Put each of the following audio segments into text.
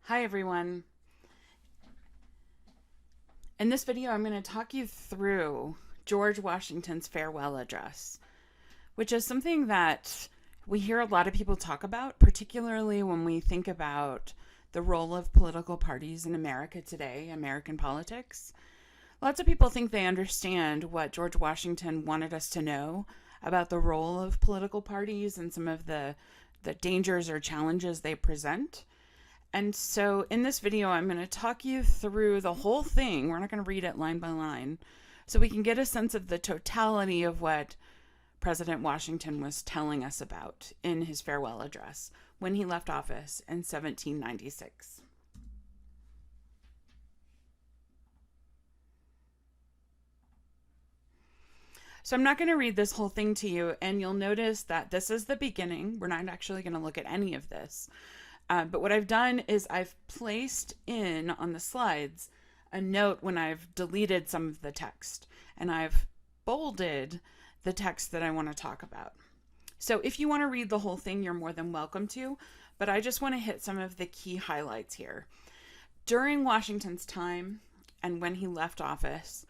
Hi everyone. In this video, I'm going to talk you through George Washington's farewell address, which is something that we hear a lot of people talk about, particularly when we think about the role of political parties in America today, American politics. Lots of people think they understand what George Washington wanted us to know about the role of political parties and some of the dangers or challenges they present. And so in this video, I'm going to talk you through the whole thing. We're not going to read it line by line, so we can get a sense of the totality of what President Washington was telling us about in his farewell address when he left office in 1796. So I'm not going to read this whole thing to you, and you'll notice that this is the beginning. We're not actually going to look at any of this. But what I've done is I've placed in on the slides a note when I've deleted some of the text, and I've bolded the text that I want to talk about. So if you want to read the whole thing, you're more than welcome to, but I just want to hit some of the key highlights here. During Washington's time and when he left office,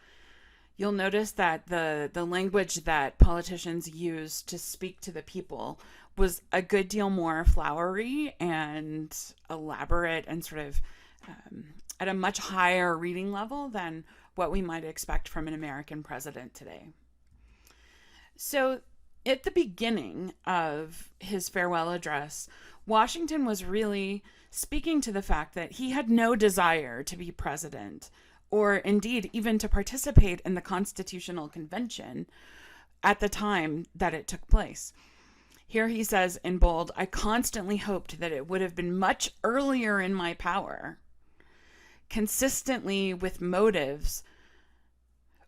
you'll notice that the language that politicians use to speak to the people was a good deal more flowery and elaborate and sort of at a much higher reading level than what we might expect from an American president today. So at the beginning of his farewell address, Washington was really speaking to the fact that he had no desire to be president or indeed even to participate in the Constitutional Convention at the time that it took place. Here he says in bold, "I constantly hoped that it would have been much earlier in my power, consistently with motives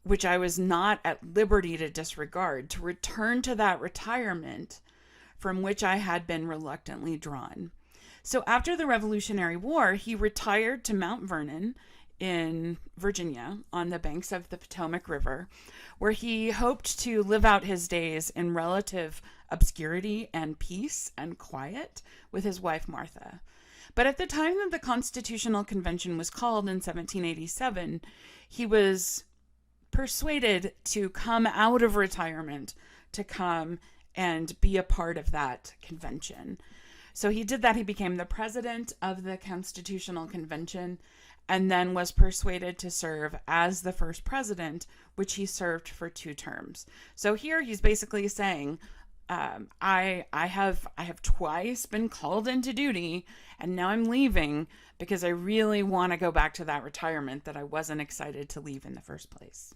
which I was not at liberty to disregard, to return to that retirement from which I had been reluctantly drawn." So after the Revolutionary War, he retired to Mount Vernon in Virginia on the banks of the Potomac River, where he hoped to live out his days in relative obscurity and peace and quiet with his wife Martha. But at the time that the Constitutional Convention was called in 1787, he was persuaded to come out of retirement to come and be a part of that convention. So he did that. He became the president of the Constitutional Convention and then was persuaded to serve as the first president, which he served for 2 terms. So here he's basically saying, I have twice been called into duty, and now I'm leaving because I really want to go back to that retirement that I wasn't excited to leave in the first place.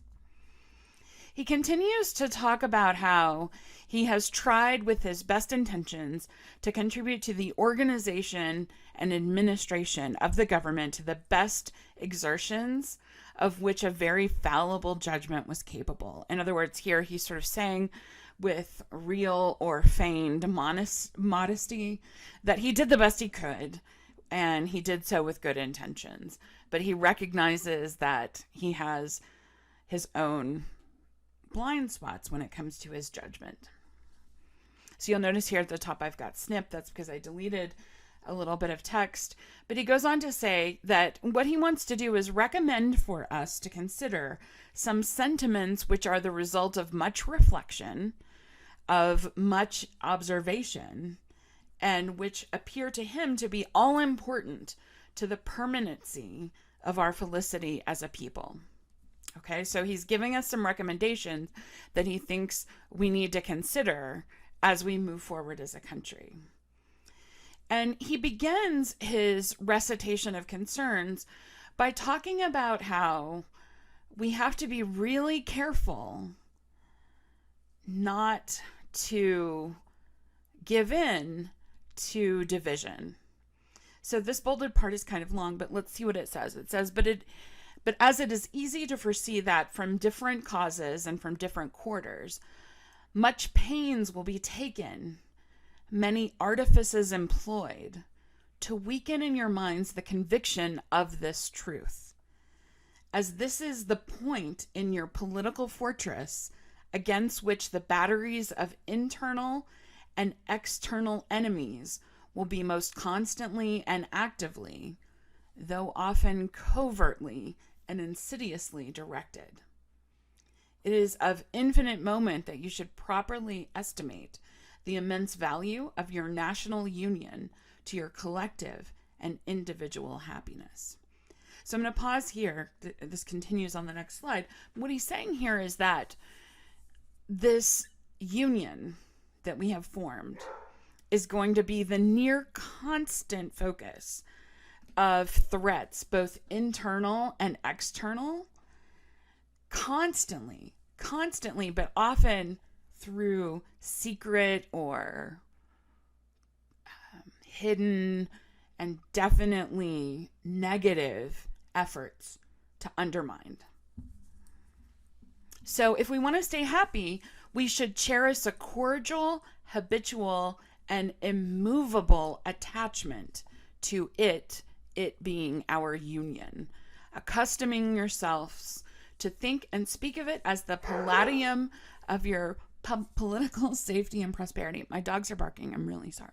He continues to talk about how he has tried with his best intentions to contribute to the organization and administration of the government to the best exertions of which a very fallible judgment was capable. In other words, here he's sort of saying with real or feigned modesty that he did the best he could, and he did so with good intentions. But he recognizes that he has his own blind spots when it comes to his judgment. So you'll notice here at the top I've got snip. That's because I deleted a little bit of text. But he goes on to say that what he wants to do is recommend for us to consider some sentiments which are the result of much reflection, of much observation, and which appear to him to be all important to the permanency of our felicity as a people. Okay, so he's giving us some recommendations that he thinks we need to consider as we move forward as a country. And he begins his recitation of concerns by talking about how we have to be really careful not to give in to division. So this bolded part is kind of long, but let's see what it says. It says, But as it is easy to foresee that from different causes and from different quarters, much pains will be taken, many artifices employed, to weaken in your minds the conviction of this truth, as this is the point in your political fortress against which the batteries of internal and external enemies will be most constantly and actively though often covertly and insidiously directed. It is of infinite moment that you should properly estimate the immense value of your national union to your collective and individual happiness. So I'm going to pause here. This continues on the next slide. What he's saying here is that this union that we have formed is going to be the near constant focus of threats, both internal and external, constantly, but often through secret or hidden and definitely negative efforts to undermine. So if we want to stay happy, we should cherish a cordial, habitual, and immovable attachment to it being our union, accustoming yourselves to think and speak of it as the palladium of your political safety and prosperity. My dogs are barking. I'm really sorry.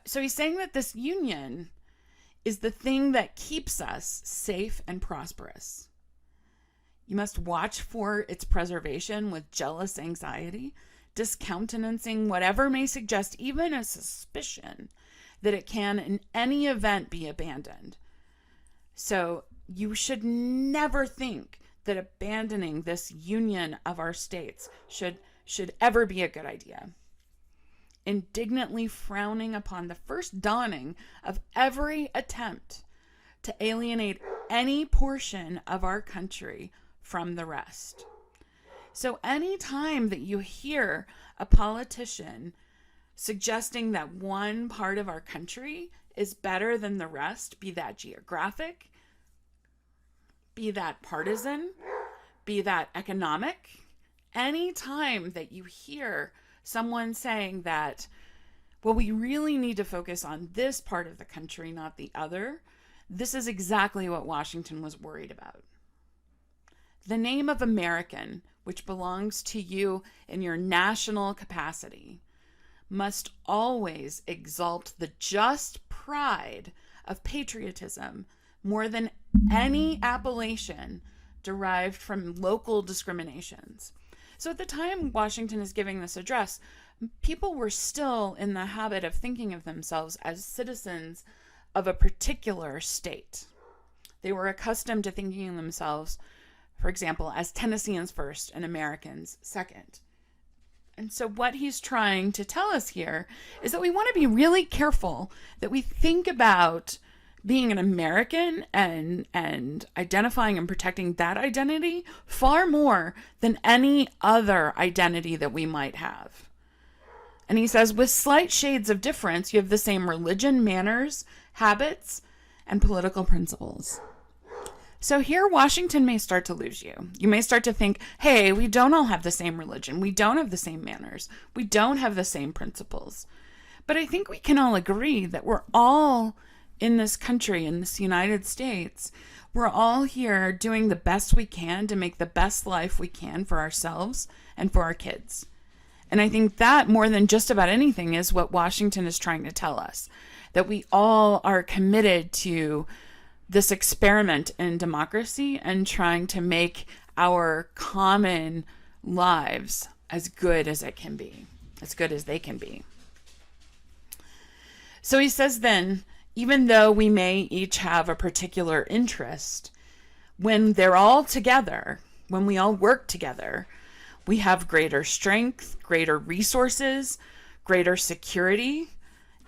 So he's saying that this union is the thing that keeps us safe and prosperous. You must watch for its preservation with jealous anxiety, discountenancing whatever may suggest even a suspicion that it can in any event be abandoned. So you should never think that abandoning this union of our states should ever be a good idea. Indignantly frowning upon the first dawning of every attempt to alienate any portion of our country from the rest. So any time that you hear a politician suggesting that one part of our country is better than the rest, be that geographic, be that partisan, be that economic, any time that you hear someone saying that, well, we really need to focus on this part of the country, not the other, this is exactly what Washington was worried about. The name of American, which belongs to you in your national capacity, must always exalt the just pride of patriotism more than any appellation derived from local discriminations. So at the time Washington is giving this address, people were still in the habit of thinking of themselves as citizens of a particular state. They were accustomed to thinking of themselves, for example, as Tennesseans first and Americans second. And so what he's trying to tell us here is that we want to be really careful that we think about being an American and identifying and protecting that identity far more than any other identity that we might have. And he says, with slight shades of difference, you have the same religion, manners, habits, and political principles. So here, Washington may start to lose you. You may start to think, hey, we don't all have the same religion. We don't have the same manners. We don't have the same principles. But I think we can all agree that we're all in this country, in this United States, we're all here doing the best we can to make the best life we can for ourselves and for our kids. And I think that more than just about anything is what Washington is trying to tell us, that we all are committed to this experiment in democracy and trying to make our common lives as good as it can be, as good as they can be. So he says then, even though we may each have a particular interest, when they're all together, when we all work together, we have greater strength, greater resources, greater security,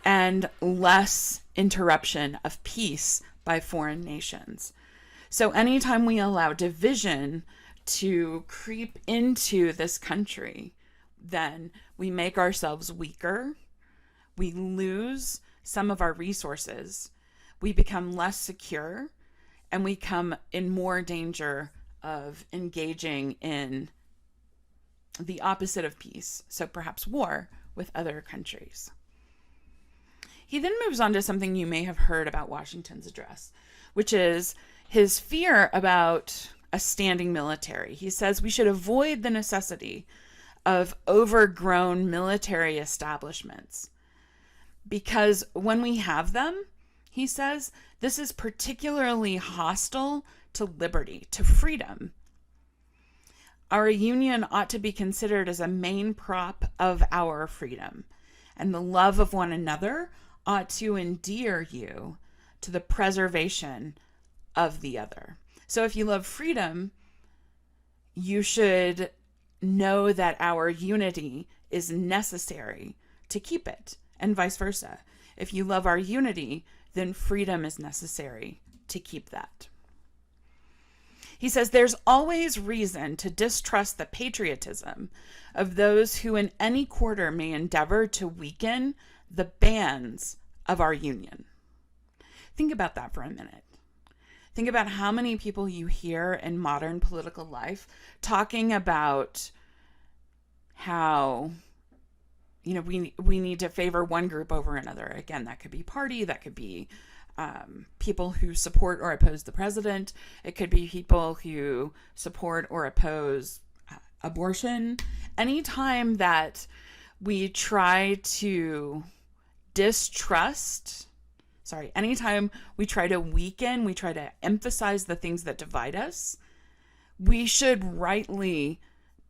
and less interruption of peace by foreign nations. So anytime we allow division to creep into this country, then we make ourselves weaker, we lose some of our resources, we become less secure, and we come in more danger of engaging in the opposite of peace, so perhaps war with other countries. He then moves on to something you may have heard about Washington's address, which is his fear about a standing military. He says we should avoid the necessity of overgrown military establishments, because when we have them, he says, this is particularly hostile to liberty, to freedom. Our union ought to be considered as a main prop of our freedom, and the love of one another ought to endear you to the preservation of the other. So if you love freedom, you should know that our unity is necessary to keep it, and vice versa. If you love our unity, then freedom is necessary to keep that. He says there's always reason to distrust the patriotism of those who in any quarter may endeavor to weaken the bands of our union. Think about that for a minute. Think about how many people you hear in modern political life talking about how, we need to favor one group over another. Again, that could be party, that could be people who support or oppose the president. It could be people who support or oppose abortion. Anytime that we try to anytime we try to weaken, we try to emphasize the things that divide us, we should rightly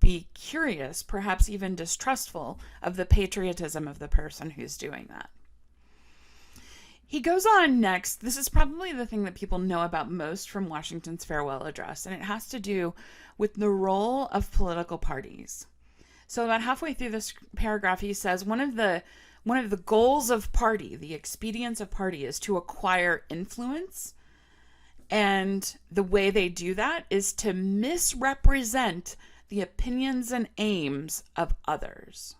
be curious, perhaps even distrustful of the patriotism of the person who's doing that. He goes on next. This is probably the thing that people know about most from Washington's farewell address, and it has to do with the role of political parties. So about halfway through this paragraph, he says one of the goals of party, the expedience of party, is to acquire influence, and the way they do that is to misrepresent the opinions and aims of others.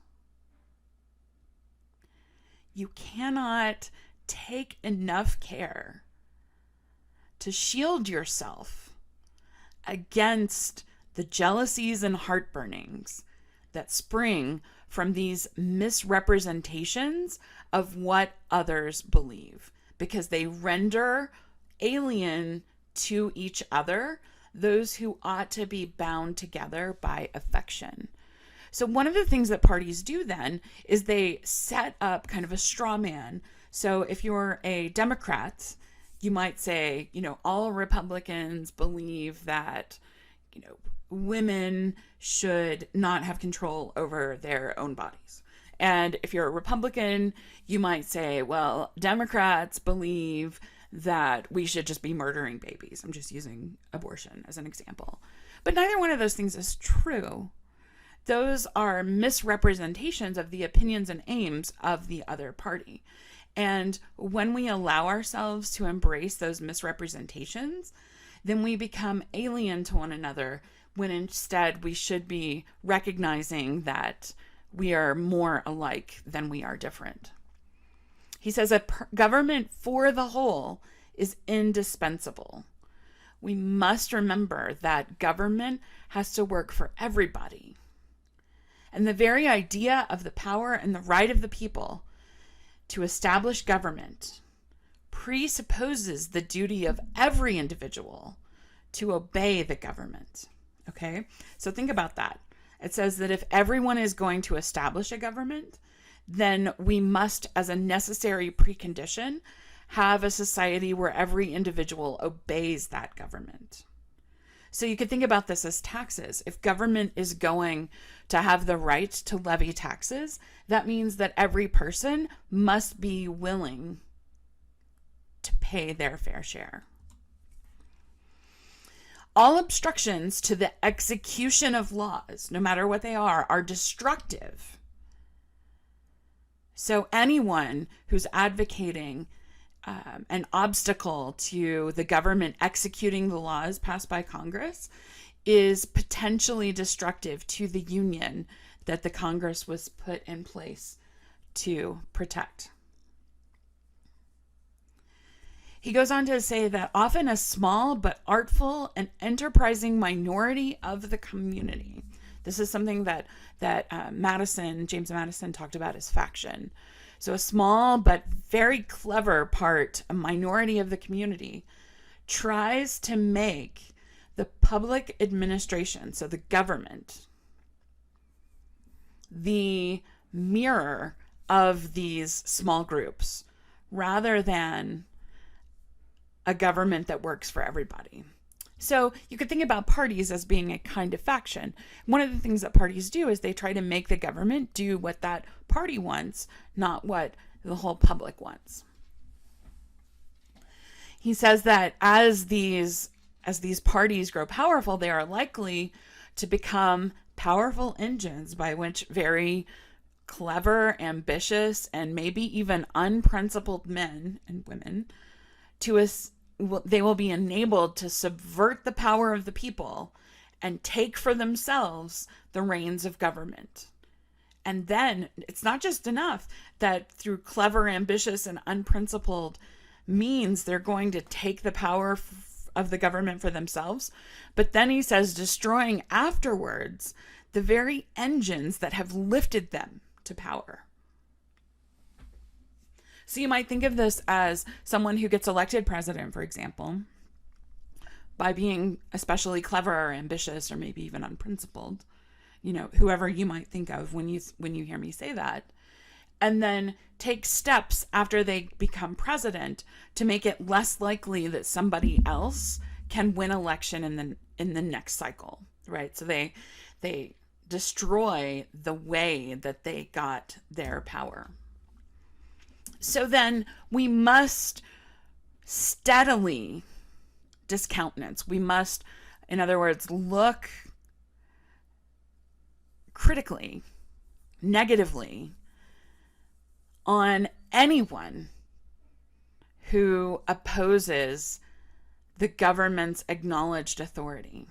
You cannot take enough care to shield yourself against the jealousies and heartburnings that spring from these misrepresentations of what others believe, because they render alien to each other those who ought to be bound together by affection. So one of the things that parties do then is they set up kind of a straw man. So if you're a Democrat, you might say, all Republicans believe that, women should not have control over their own bodies. And if you're a Republican, you might say, well, Democrats believe that we should just be murdering babies. I'm just using abortion as an example. But neither one of those things is true. Those are misrepresentations of the opinions and aims of the other party. And when we allow ourselves to embrace those misrepresentations, then we become alien to one another, when instead we should be recognizing that we are more alike than we are different. He says a government for the whole is indispensable. We must remember that government has to work for everybody. And the very idea of the power and the right of the people to establish government presupposes the duty of every individual to obey the government. Okay? So think about that. It says that if everyone is going to establish a government, then we must, as a necessary precondition, have a society where every individual obeys that government. So you could think about this as taxes. If government is going to have the right to levy taxes, that means that every person must be willing to pay their fair share. All obstructions to the execution of laws, no matter what they are destructive. So anyone who's advocating an obstacle to the government executing the laws passed by Congress is potentially destructive to the union that the Congress was put in place to protect. He goes on to say that often a small but artful and enterprising minority of the community. This is something that James Madison talked about as faction. So a small but very clever part, a minority of the community, tries to make the public administration, so the government, the mirror of these small groups, rather than a government that works for everybody. So you could think about parties as being a kind of faction. One of the things that parties do is they try to make the government do what that party wants, not what the whole public wants. He says that as these parties grow powerful, they are likely to become powerful engines by which very clever, ambitious, and maybe even unprincipled men and women they will be enabled to subvert the power of the people and take for themselves the reins of government. And then it's not just enough that through clever, ambitious, and unprincipled means they're going to take the power of the government for themselves, but then he says destroying afterwards the very engines that have lifted them to power. So you might think of this as someone who gets elected president, for example, by being especially clever or ambitious or maybe even unprincipled, whoever you might think of when you hear me say that, and then take steps after they become president to make it less likely that somebody else can win election in the next cycle, right? So they destroy the way that they got their power. So then we must steadily discountenance. We must, in other words, look critically, negatively on anyone who opposes the government's acknowledged authority.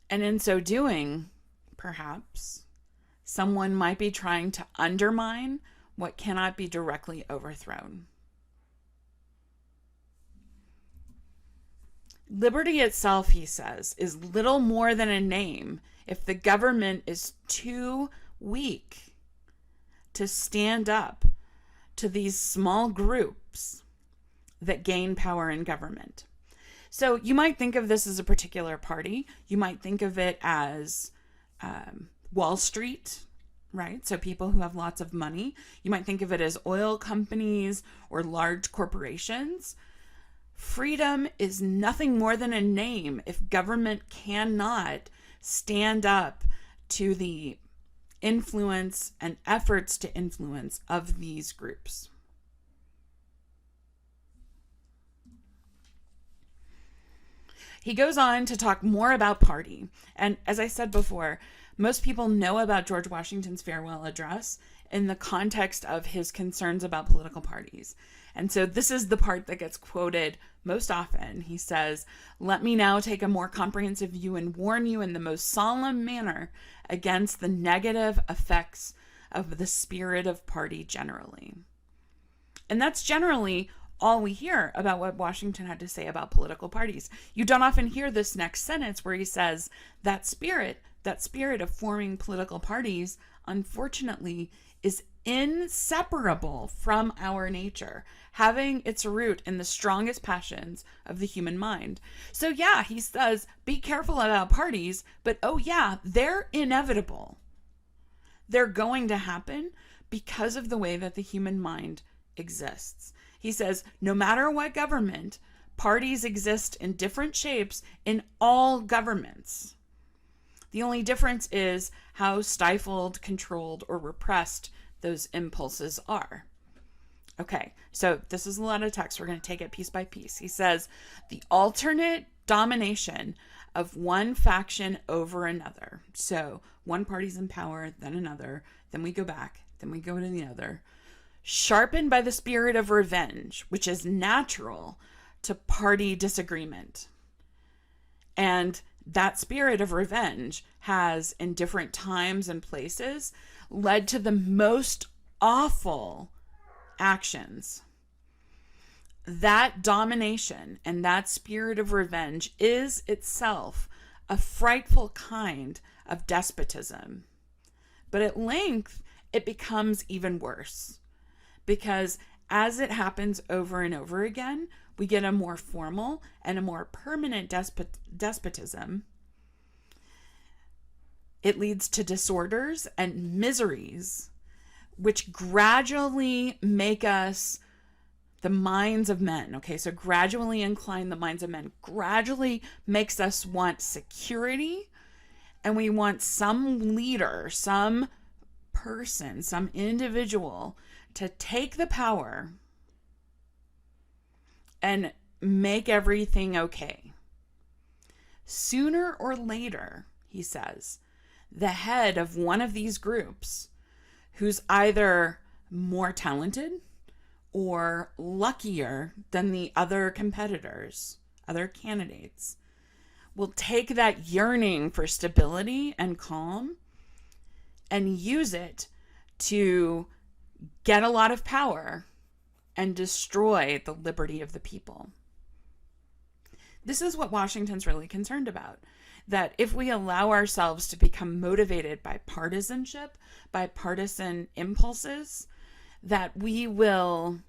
And in so doing, perhaps, someone might be trying to undermine what cannot be directly overthrown. Liberty itself, he says, is little more than a name if the government is too weak to stand up to these small groups that gain power in government. So you might think of this as a particular party. You might think of it as Wall Street, right? So people who have lots of money. You might think of it as oil companies or large corporations. Freedom is nothing more than a name if government cannot stand up to the influence and efforts to influence of these groups. He goes on to talk more about party. And as I said before, most people know about George Washington's farewell address in the context of his concerns about political parties. And so this is the part that gets quoted most often. He says, "Let me now take a more comprehensive view and warn you in the most solemn manner against the negative effects of the spirit of party generally." And that's generally all we hear about what Washington had to say about political parties. You don't often hear this next sentence where he says that spirit of forming political parties, unfortunately, is inseparable from our nature, having its root in the strongest passions of the human mind. So yeah, he says, be careful about parties, but oh yeah, they're inevitable. They're going to happen because of the way that the human mind exists. He says, no matter what government, parties exist in different shapes in all governments. The only difference is how stifled, controlled, or repressed those impulses are. Okay, so this is a lot of text. We're going to take it piece by piece. He says, the alternate domination of one faction over another. So one party's in power, then another, then we go back, then we go to the other. Sharpened by the spirit of revenge, which is natural to party disagreement. And that spirit of revenge has, in different times and places, led to the most awful actions. That domination and that spirit of revenge is itself a frightful kind of despotism. But at length, it becomes even worse. Because as it happens over and over again, we get a more formal and a more permanent despotism. It leads to disorders and miseries which gradually make us the minds of men. Okay, so gradually incline the minds of men, gradually makes us want security, and we want some leader, some person, some individual to take the power and make everything okay. Sooner or later, he says, the head of one of these groups, who's either more talented or luckier than the other competitors, other candidates, will take that yearning for stability and calm and use it to get a lot of power and destroy the liberty of the people. This is what Washington's really concerned about. That if we allow ourselves to become motivated by partisanship, by partisan impulses, that we will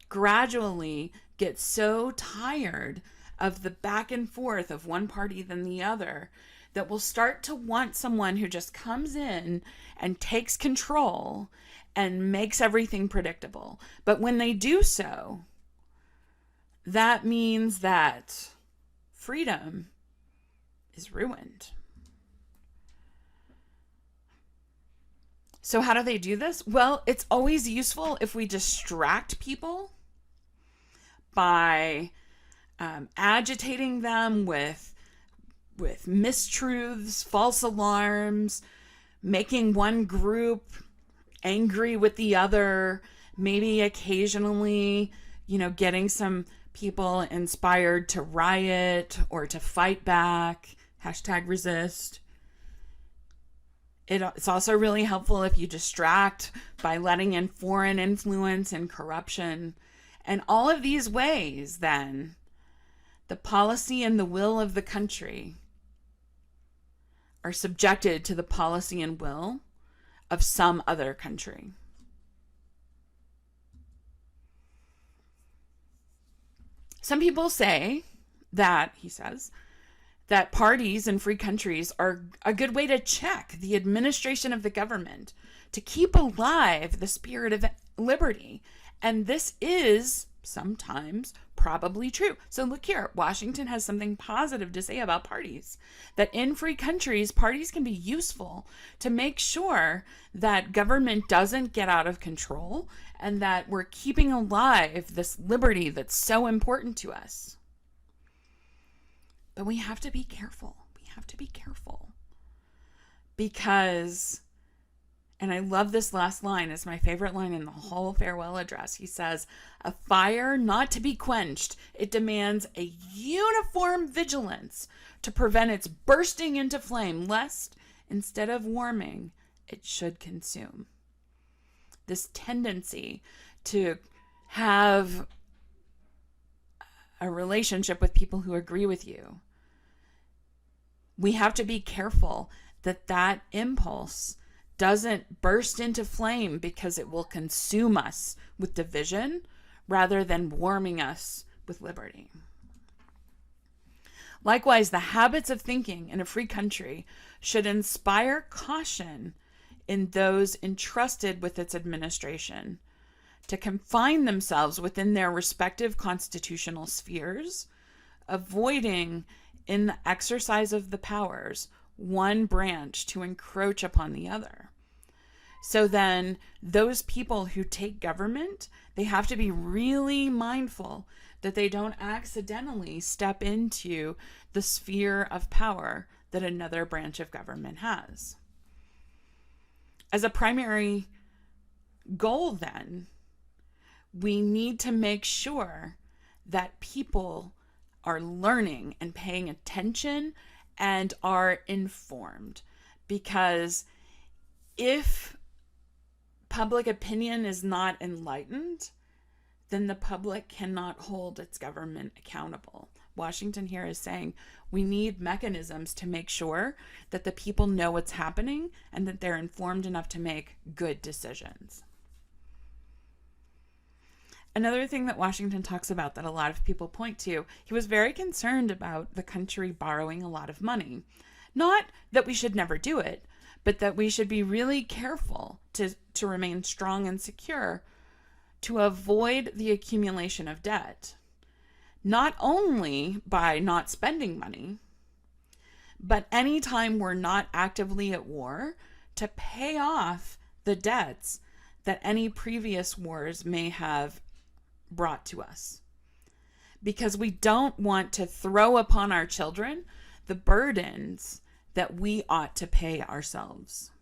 gradually get so tired of the back and forth of one party than the other that we'll start to want someone who just comes in and takes control and makes everything predictable. But when they do so, that means that freedom is ruined. So how do they do this? Well, it's always useful if we distract people by agitating them with mistruths, false alarms, making one group angry with the other, maybe occasionally, getting some people inspired to riot or to fight back, #resist. It's also really helpful if you distract by letting in foreign influence and corruption. And all of these ways, then, the policy and the will of the country are subjected to the policy and will of some other country. Some people say that, he says, that parties in free countries are a good way to check the administration of the government, to keep alive the spirit of liberty. And this is sometimes probably true. So look here, Washington has something positive to say about parties, that in free countries, parties can be useful to make sure that government doesn't get out of control and that we're keeping alive this liberty that's so important to us. But we have to be careful. We have to be careful because, and I love this last line, it's my favorite line in the whole farewell address. He says, "A fire not to be quenched, it demands a uniform vigilance to prevent its bursting into flame, lest, instead of warming, it should consume." This tendency to have a relationship with people who agree with you, we have to be careful that that impulse doesn't burst into flame because it will consume us with division rather than warming us with liberty. Likewise, the habits of thinking in a free country should inspire caution in those entrusted with its administration to confine themselves within their respective constitutional spheres, avoiding in the exercise of the powers one branch to encroach upon the other. So then those people who take government, they have to be really mindful that they don't accidentally step into the sphere of power that another branch of government has. As a primary goal, then, we need to make sure that people are learning and paying attention and are informed. Because if public opinion is not enlightened, then the public cannot hold its government accountable. Washington here is saying we need mechanisms to make sure that the people know what's happening and that they're informed enough to make good decisions. Another thing that Washington talks about that a lot of people point to, he was very concerned about the country borrowing a lot of money. Not that we should never do it, but that we should be really careful to remain strong and secure to avoid the accumulation of debt, not only by not spending money, but anytime we're not actively at war, to pay off the debts that any previous wars may have brought to us. Because we don't want to throw upon our children the burdens that we ought to pay ourselves.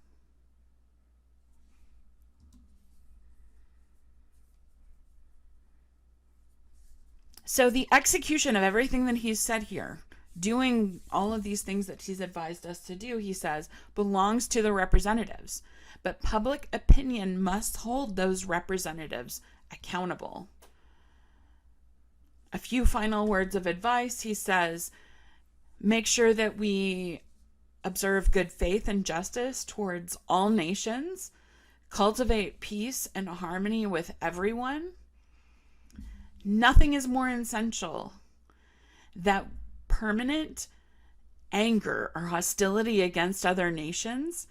So the execution of everything that he's said here, doing all of these things that he's advised us to do, he says, belongs to the representatives. But public opinion must hold those representatives accountable. A few final words of advice. He says, make sure that we observe good faith and justice towards all nations, cultivate peace and harmony with everyone. Nothing is more essential than permanent anger or hostility against other nations,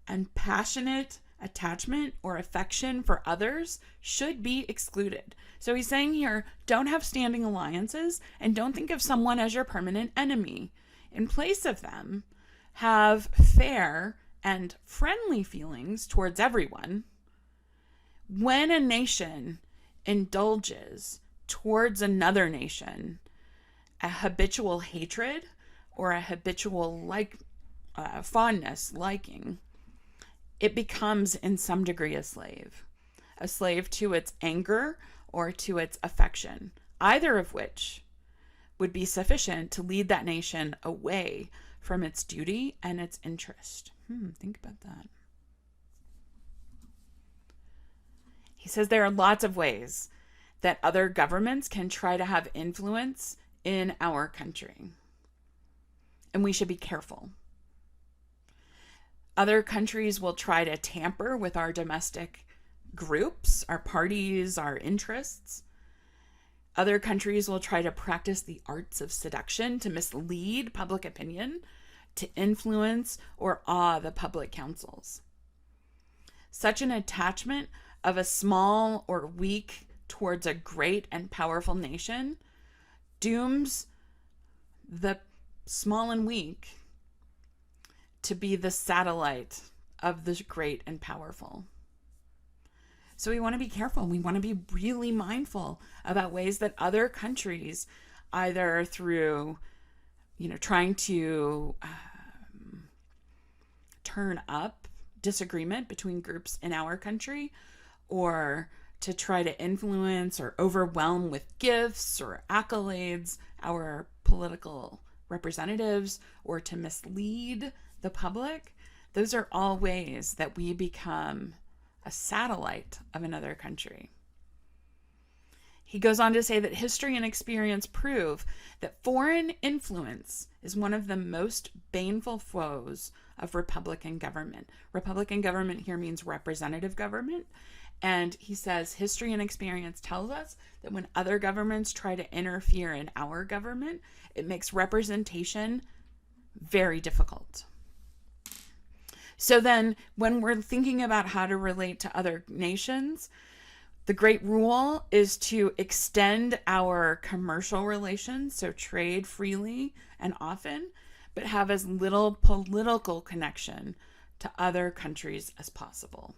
and passionate attachment or affection for others should be excluded. So he's saying here, don't have standing alliances and don't think of someone as your permanent enemy. In place of them, have fair and friendly feelings towards everyone. When a nation indulges towards another nation a habitual hatred or a habitual fondness, liking, it becomes in some degree a slave to its anger or to its affection, either of which would be sufficient to lead that nation away from its duty and its interest. Think about that. He says there are lots of ways that other governments can try to have influence in our country, and we should be careful. Other countries will try to tamper with our domestic groups, our parties, our interests. Other countries will try to practice the arts of seduction to mislead public opinion, to influence or awe the public councils. Such an attachment of a small or weak towards a great and powerful nation dooms the small and weak to be the satellite of the great and powerful. So we want to be careful. We want to be really mindful about ways that other countries, either through, trying to turn up disagreement between groups in our country, or to try to influence or overwhelm with gifts or accolades our political representatives, or to mislead the public. Those are all ways that we become a satellite of another country. He goes on to say that history and experience prove that foreign influence is one of the most baneful foes of Republican government. Republican government here means representative government. And he says history and experience tells us that when other governments try to interfere in our government, it makes representation very difficult. So then when we're thinking about how to relate to other nations, the great rule is to extend our commercial relations, so trade freely and often, but have as little political connection to other countries as possible.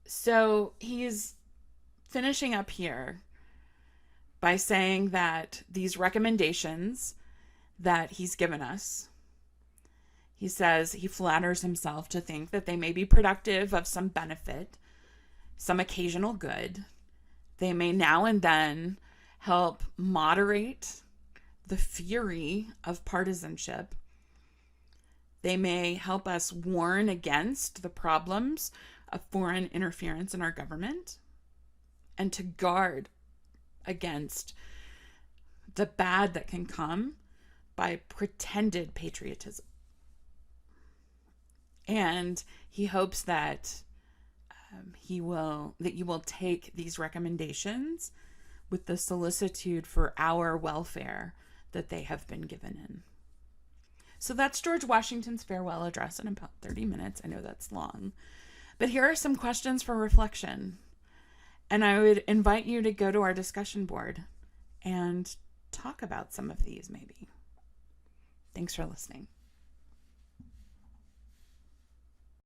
So he's finishing up here by saying that these recommendations that he's given us, he says he flatters himself to think that they may be productive of some benefit, some occasional good. They may now and then help moderate the fury of partisanship. They may help us warn against the problems of foreign interference in our government, and to guard against the bad that can come by pretended patriotism. And he hopes that you will take these recommendations with the solicitude for our welfare that they have been given in. So that's George Washington's farewell address in about 30 minutes. I know that's long. But here are some questions for reflection. And I would invite you to go to our discussion board and talk about some of these maybe. Thanks for listening.